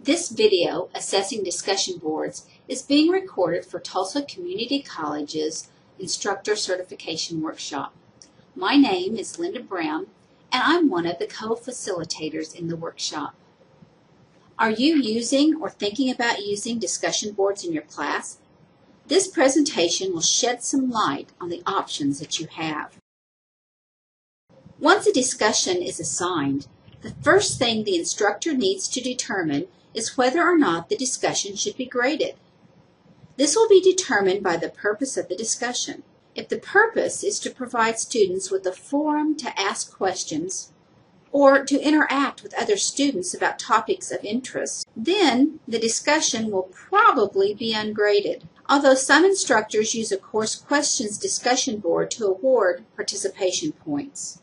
This video, Assessing Discussion Boards, is being recorded for Tulsa Community College's Instructor Certification Workshop. My name is Linda Brown, and I'm one of the co-facilitators in the workshop. Are you using or thinking about using discussion boards in your class? This presentation will shed some light on the options that you have. Once a discussion is assigned, the first thing the instructor needs to determine is whether or not the discussion should be graded. This will be determined by the purpose of the discussion. If the purpose is to provide students with a forum to ask questions or to interact with other students about topics of interest, then the discussion will probably be ungraded, although some instructors use a course questions discussion board to award participation points.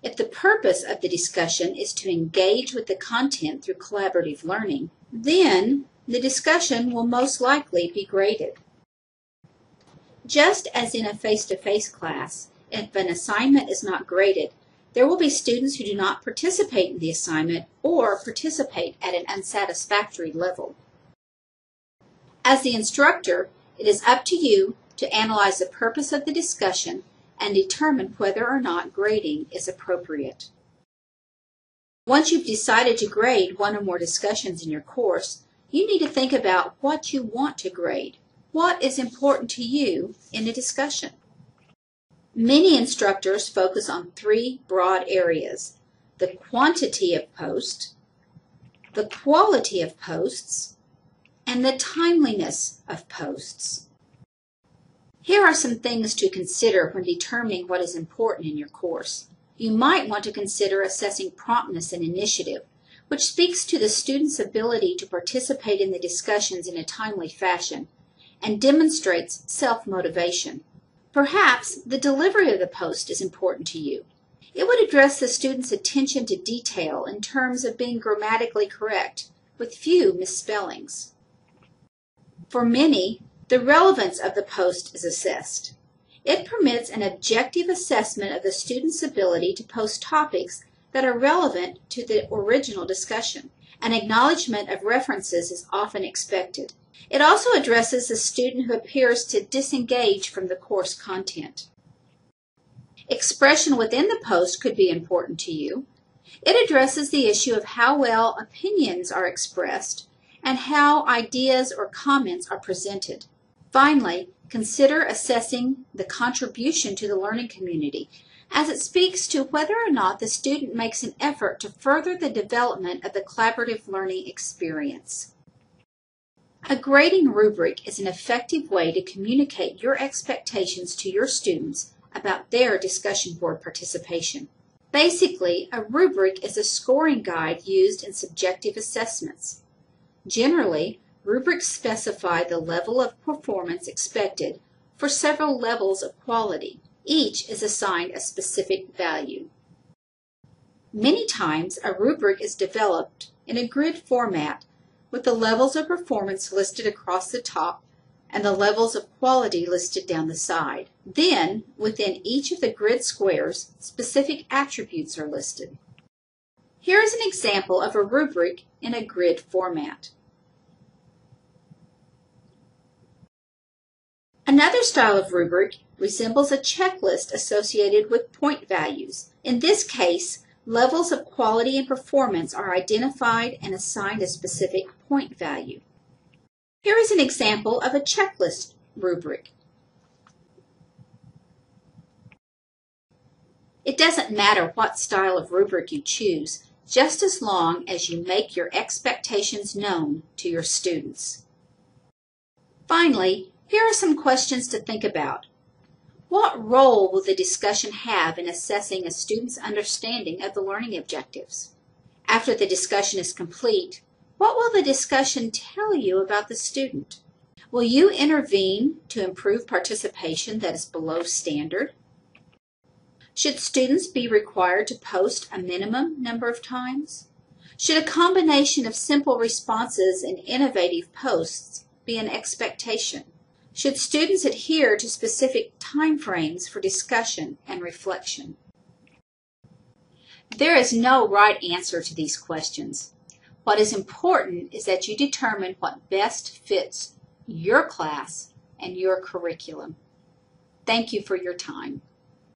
If the purpose of the discussion is to engage with the content through collaborative learning, then the discussion will most likely be graded. Just as in a face-to-face class, if an assignment is not graded, there will be students who do not participate in the assignment or participate at an unsatisfactory level. As the instructor, it is up to you to analyze the purpose of the discussion and determine whether or not grading is appropriate. Once you've decided to grade one or more discussions in your course, you need to think about what you want to grade. What is important to you in a discussion? Many instructors focus on three broad areas: the quantity of posts, the quality of posts, and the timeliness of posts. Here are some things to consider when determining what is important in your course. You might want to consider assessing promptness and initiative, which speaks to the student's ability to participate in the discussions in a timely fashion and demonstrates self-motivation. Perhaps the delivery of the post is important to you. It would address the student's attention to detail in terms of being grammatically correct, with few misspellings. For many, the relevance of the post is assessed. It permits an objective assessment of the student's ability to post topics that are relevant to the original discussion. An acknowledgement of references is often expected. It also addresses the student who appears to disengage from the course content. Expression within the post could be important to you. It addresses the issue of how well opinions are expressed and how ideas or comments are presented. Finally, consider assessing the contribution to the learning community, as it speaks to whether or not the student makes an effort to further the development of the collaborative learning experience. A grading rubric is an effective way to communicate your expectations to your students about their discussion board participation. Basically, a rubric is a scoring guide used in subjective assessments. Generally, rubrics specify the level of performance expected for several levels of quality. Each is assigned a specific value. Many times, a rubric is developed in a grid format with the levels of performance listed across the top and the levels of quality listed down the side. Then, within each of the grid squares, specific attributes are listed. Here is an example of a rubric in a grid format. Another style of rubric resembles a checklist associated with point values. In this case, levels of quality and performance are identified and assigned a specific point value. Here is an example of a checklist rubric. It doesn't matter what style of rubric you choose, just as long as you make your expectations known to your students. Finally, here are some questions to think about. What role will the discussion have in assessing a student's understanding of the learning objectives? After the discussion is complete, what will the discussion tell you about the student? Will you intervene to improve participation that is below standard? Should students be required to post a minimum number of times? Should a combination of simple responses and innovative posts be an expectation? Should students adhere to specific time frames for discussion and reflection? There is no right answer to these questions. What is important is that you determine what best fits your class and your curriculum. Thank you for your time.